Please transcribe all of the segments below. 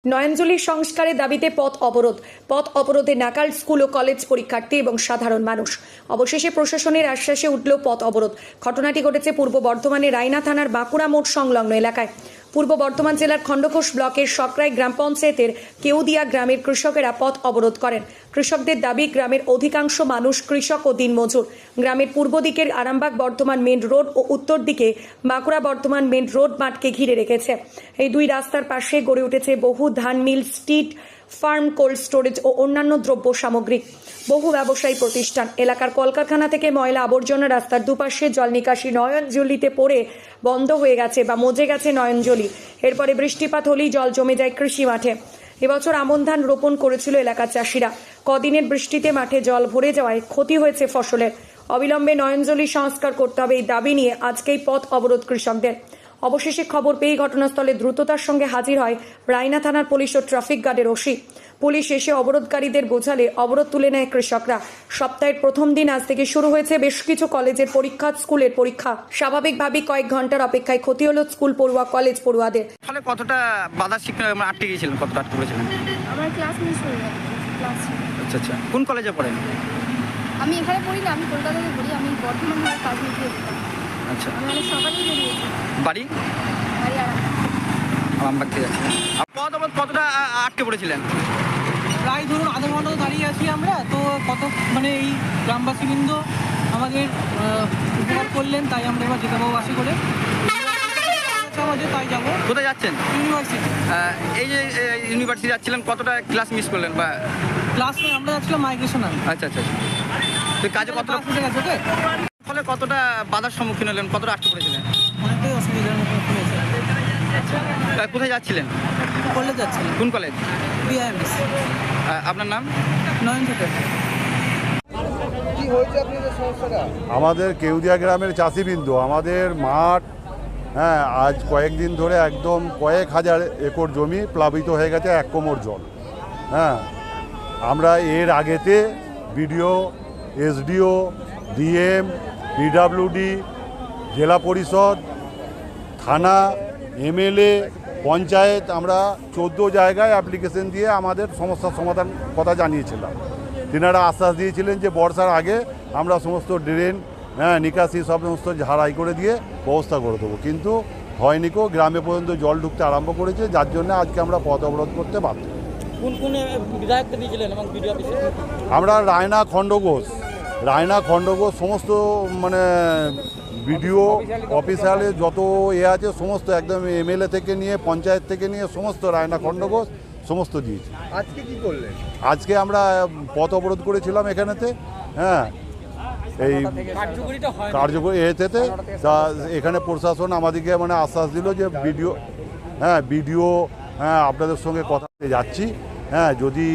নয়নজলির সংস্কারের দাবিতে পথ অবরোধে নাকাল স্কুল ও কলেজ পরীক্ষার্থী এবং সাধারণ মানুষ। অবশেষে প্রশাসনের আশ্বাসে উঠল পথ অবরোধ। ঘটনাটি ঘটেছে পূর্ব বর্ধমানের রায়না থানার বাঁকুড়া মোড় সংলগ্ন এলাকায়। পূর্ব বর্ধমান জেলার খণ্ডঘোষ ব্লকের সকরাই গ্রাম পঞ্চায়েতের কেউদিয়া গ্রামের কৃষকেরা পথ অবরোধ করেন। কৃষকদের দাবি, গ্রামের অধিকাংশ মানুষ কৃষক ও দিনমজুর। গ্রামের পূর্ব দিকের আরামবাগ বর্ধমান মেন রোড ও উত্তর দিকে বাঁকুড়া বর্ধমান মেন রোড মাঠকে ঘিরে রেখেছে। এই দুই রাস্তার পাশে গড়ে উঠেছে বহু ধান মিল, স্ট্রিট ফার্ম, কোল্ড স্টোরেজ ও অন্যান্য দ্রব্য সামগ্রী, বহু ব্যবসায়ী প্রতিষ্ঠান। এলাকার কলকারখানা থেকে ময়লা আবর্জনা রাস্তার দুপাশে জল নিকাশি নয়নজলিতে পড়ে বন্ধ হয়ে গেছে বা মজে গেছে নয়নজলি। এরপরে বৃষ্টিপাত হলেই জল জমে যায় কৃষি মাঠে। এবছর আমন ধান রোপণ করেছিল এলাকার চাষিরা। কদিনের বৃষ্টিতে মাঠে জল ভরে যাওয়ায় ক্ষতি হয়েছে ফসলের। অবিলম্বে নয়নজলি সংস্কার করতে হবে, এই দাবি নিয়ে আজকেই পথ অবরোধ কৃষকদের। অবশেষে খবর পেয়ে ঘটনাস্থলে দ্রুততার সঙ্গে হাজির হয় রায়না থানার পুলিশ ও ট্রাফিক গার্ডের ওসি। পুলিশ এসে অবরোধকারীদের বোঝালে অবরোধ তুলে নেয় কৃষকরা। সপ্তাহের প্রথম দিন আজ থেকে শুরু হয়েছে বেশ কিছু কলেজের পরীক্ষা, স্কুলের পরীক্ষা। স্বাভাবিকভাবেই কয়েক ঘন্টার অপেক্ষায় ক্ষতি হলো স্কুল পড়ুয়া, কলেজ পড়ুয়াদের। ফলে কতটা বাধা শিক্ষা আটকে গিয়েছিলেন, কতটা আটকে পড়েছিলেন? আমার ক্লাস মিস হয়ে গেছে। আচ্ছা আচ্ছা, কোন কলেজে পড়েন? আমি এখানে পড়ি না, আমি কলকাতাতে পড়ি। আমি বর্ধমানে কাজ নিতে যেতাম। আচ্ছা, আমি অনেক সকালেই বেরিয়েছি। বাড়ি বাড়ি আরামবাগ থেকে আছে। কতটা আটকে পড়েছিলেন? প্রায় ধরুন আধা ঘন্টা দাঁড়িয়ে আছি আমরা তো। এই গ্রামবাসীবৃন্দ আমাদের উপকার করলেন, তাই আমরা এবার যেতে পারবো বাসে করে। তাই যাবো। কোথায় যাচ্ছেন? ইউনিভার্সিটি। এই যে ইউনিভার্সিটি যাচ্ছিলেন, কতটা ক্লাস মিস করলেন? বা ক্লাস আমরা যাচ্ছিলাম মাইগ্রেশন। আচ্ছা আচ্ছা, তো কাজে কতটা উঠে গেছে ওকে। ফলে কতটা বাধার সম্মুখীন হলেন, কতটা আটকে পড়েছিলেন? অনেকটাই অসুবিধার মধ্যে হয়েছে। কোথায় যাচ্ছিলেন? কলেজ যাচ্ছিলাম। কোন কলেজ? বিআইএমএস। আপনার নাম? নয়ন থেকে। আমাদের কেউদিয়া গ্রামের চাষিবৃন্দ, আমাদের মাঠ আজ কয়েকদিন ধরে একদম কয়েক হাজার একর জমি প্লাবিত হয়ে গেছে, এক কোমর জল। আমরা এর আগেতে বিডিও, এসডিও, ডিএম, পিডব্লিউডি, জেলা পরিষদ, থানা, এমএলএ, পঞ্চায়েত, আমরা 14 জায়গায় অ্যাপ্লিকেশন দিয়ে আমাদের সমস্যার সমাধান কথা জানিয়েছিলাম। তিনারা আশ্বাস দিয়েছিলেন যে বর্ষার আগে আমরা সমস্ত ড্রেন নিকাশি সমস্ত ঝাড়াই করে দিয়ে ব্যবস্থা করে দেবো, কিন্তু হয়নি। গ্রামে পর্যন্ত জল ঢুকতে আরম্ভ করেছে, যার জন্য আজকে আমরা পথ অবরোধ করতে বাধ্য। কোন কোন বিধায়ককে দিয়েছিলেন এবং বিডিও অফিসে? আমরা রায়না খণ্ডঘোষ সমস্ত বিডিও অফিসিয়ালে যত আছে সমস্ত, একদম এমএলএ থেকে নিয়ে পঞ্চায়েত থেকে নিয়ে সমস্ত রায়না খণ্ডঘোষ সমস্ত দিয়েছি। আজকে কি করলেন? আজকে আমরা পথ অবরোধ করেছিলাম এখানেতে। এই কার্যকরী এতে তা এখানে প্রশাসন আমাদেরকে আশ্বাস দিল যে বিডিও আপনাদের সঙ্গে কথা যাচ্ছি। যদি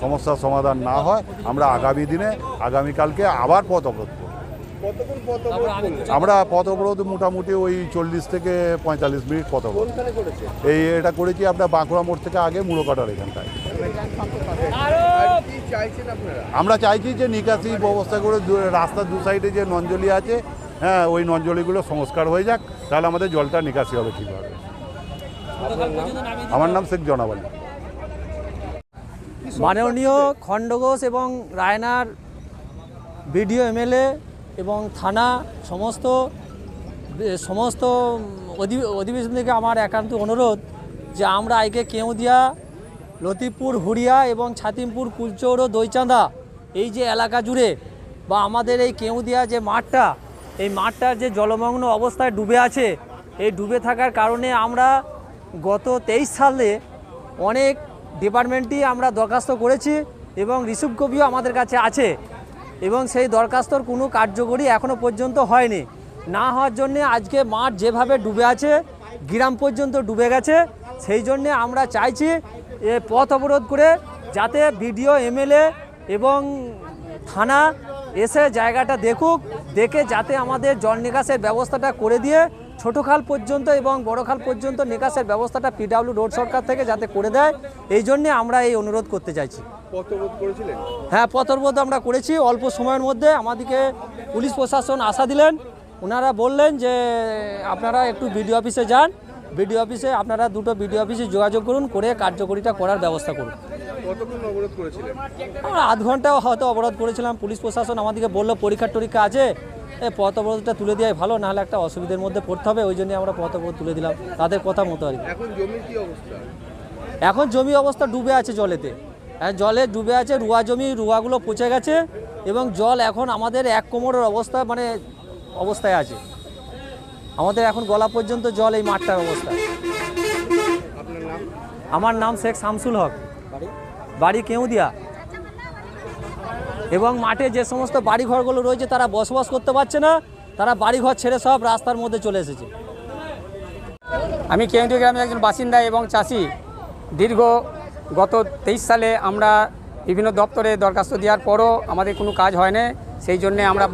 সমস্যার সমাধান না হয় আমরা আগামীকালকে আবার পথ অবরোধ করব। কতক্ষণ পথ অবরোধ করলেন? আমরা পথ অবরোধ মোটামুটি ওই 40 থেকে 45 মিনিট পথ অবরোধ। কোনখানে করেছে? এটা করেছি আপনার বাঁকুড়া মোড় থেকে আগে মুড়োকাটার এখানটায়। আর কি চাইছেন আপনারা? আমরা চাইছি যে নিকাশি ব্যবস্থা করে রাস্তার দু সাইডে যে নঞ্জলি আছে, ওই নঞ্জলিগুলো সংস্কার হয়ে যাক, তাহলে আমাদের জলটা নিকাশি হবে ঠিকভাবে। আমার নাম শেখ জনাব আলী। মাননীয় খণ্ডঘোষ এবং রায়নার বিডিও, এমএলএ এবং থানা সমস্ত অধিবেশন থেকে আমার একান্ত অনুরোধ যে আমরা আজকে কেউদিয়া, লতিফপুর, হুড়িয়া এবং ছাতিমপুর, কুলচৌড়, দইচাঁদা এই যে এলাকা জুড়ে বা আমাদের এই কেউদিয়া যে মাঠটা, এই মাঠটার যে জলমগ্ন অবস্থায় ডুবে আছে, এই ডুবে থাকার কারণে আমরা গত 23 সালে অনেক ডিপার্টমেন্টই আমরা দরখাস্ত করেছি এবং রিসিভ কপিও আমাদের কাছে আছে, এবং সেই দরখাস্তর কোনো কার্যকরী এখনও পর্যন্ত হয়নি। না হওয়ার জন্যে আজকে মাঠ যেভাবে ডুবে আছে, গ্রাম পর্যন্ত ডুবে গেছে। সেই জন্যে আমরা চাইছি পথ অবরোধ করে যাতে বিডিও, এমএলএ এবং থানা এসে জায়গাটা দেখে যাতে আমাদের জল নিকাশের ব্যবস্থাটা করে দিয়ে ছোটো খাল পর্যন্ত এবং বড় খাল পর্যন্ত নিকাশের ব্যবস্থাটা পিডব্লিউ রোড সরকার থেকে যাতে করে দেয়, এই জন্যে আমরা এই অনুরোধ করতে চাইছি। পথ অবরোধ করেছিলেন? হ্যাঁ, পথ অবরোধ আমরা করেছি। অল্প সময়ের মধ্যে আমাদেরকে পুলিশ প্রশাসন আশা দিলেন। ওনারা বললেন যে আপনারা একটু বিডিও অফিসে যান, বিডিও অফিসে আপনারা দুটো বিডিও অফিসে যোগাযোগ করুন, করে কার্যকরিতা করার ব্যবস্থা করুন। কতক্ষণ অবরোধ করেছিলেন? আমরা আধ ঘন্টাও হয়তো অবরোধ করেছিলাম। পুলিশ প্রশাসন আমাদেরকে বললো পরীক্ষা আছে, এই পথ অবরোধটা তুলে দেওয়াই ভালো, নাহলে একটা অসুবিধার মধ্যে পড়তে হবে, ওই জন্য আমরা পথ অবরোধ তুলে দিলাম তাদের কথা মতো আর কি। এখন জমির কি অবস্থা? এখন জমি অবস্থা ডুবে আছে জলেতে, জলে ডুবে আছে, রুয়া জমি, রুয়াগুলো পচে গেছে এবং জল এখন আমাদের এক কোমরের অবস্থা মানে অবস্থায় আছে। আমাদের এখন গলা পর্যন্ত জল এই মাঠটার অবস্থা। আপনার নাম? আমার নাম শেখ শামসুল হক, বাড়ি কেউদিয়া। এবং মাঠে যে সমস্ত বাড়িঘরগুলো রয়েছে তারা বসবাস করতে পারছে না, তারা বাড়িঘর ছেড়ে সব রাস্তার মধ্যে চলে এসেছে। আমি কেন্দ্রীয় গ্রামের একজন বাসিন্দা এবং চাষি। গত 23 সালে আমরা বিভিন্ন দপ্তরে দরখাস্ত দেওয়ার পরও আমাদের কোনো কাজ হয় না, সেই জন্যে আমরা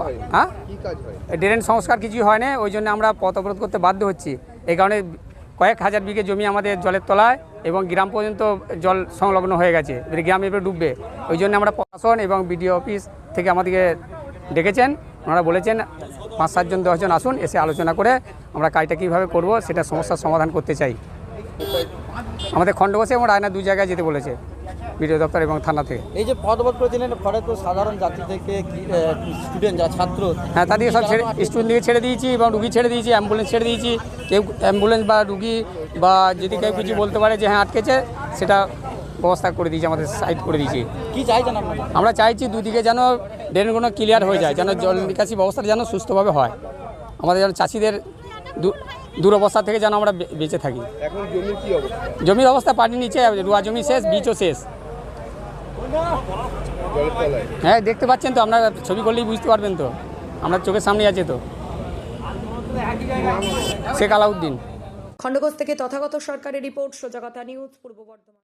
কি কাজ হয়? ড্রেন সংস্কার কিছুই হয় না, ওই জন্য আমরা পথ অবরোধ করতে বাধ্য হচ্ছি। এই কারণে কয়েক হাজার বিঘে জমি আমাদের জলের তলায় এবং গ্রাম পর্যন্ত জল সংলগ্ন হয়ে গেছে, গ্রাম এবার ডুববে। ওই জন্য আমরা প্রশাসন এবং বিডিও অফিস থেকে আমাদেরকে ডেকেছেন, ওনারা বলেছেন 5-7 জন 10 জন আসুন, এসে আলোচনা করে আমরা কাজটা কীভাবে করব সেটা সমস্যার সমাধান করতে চাই। আমাদের খণ্ডঘোষে এবং রায়না 2 জায়গায় যেতে বলেছে, বিডিও দপ্তর এবং থানা থেকে। এই যে পথ অবরোধ করেছিলেন, ফলে তো সাধারণ যাত্রী থেকে স্টুডেন্ট যারা ছাত্র, হ্যাঁ তাদেরকে সব স্টুডেন্ট দিকে ছেড়ে দিয়েছি এবং রুগী ছেড়ে দিয়েছি, অ্যাম্বুলেন্স ছেড়ে দিয়েছি। কেউ অ্যাম্বুলেন্স বা রুগী বা যদি কেউ কিছু বলতে পারে যে হ্যাঁ আটকেছে, সেটা ব্যবস্থা করে দিয়েছি, আমাদের সাইড করে দিয়েছি। কি চাইছেন আপনারা? আমরা চাইছি দুদিকে যেন ড্রেনগুলো ক্লিয়ার হয়ে যায়, যেন জল নিকাশি ব্যবস্থাটা যেন সুস্থভাবে হয়, আমাদের যেন চাষিদের দুরবস্থা থেকে যেন আমরা বেঁচে থাকি। এখন জমির কি অবস্থা? জমির অবস্থা পানির নিচে, রুয়া জমি শেষ, বীজও শেষ। জলের তলায়? হ্যাঁ দেখতে পাচ্ছেন তো, আপনারা ছবি করলেই বুঝতে পারবেন তো, আপনার চোখের সামনে আছে তো। শেখ আলাউদ্দিন। খণ্ডঘোষ থেকে তথাগত সরকারের রিপোর্ট, সোজা কথা নিউজ, পূর্ব বর্ধমান।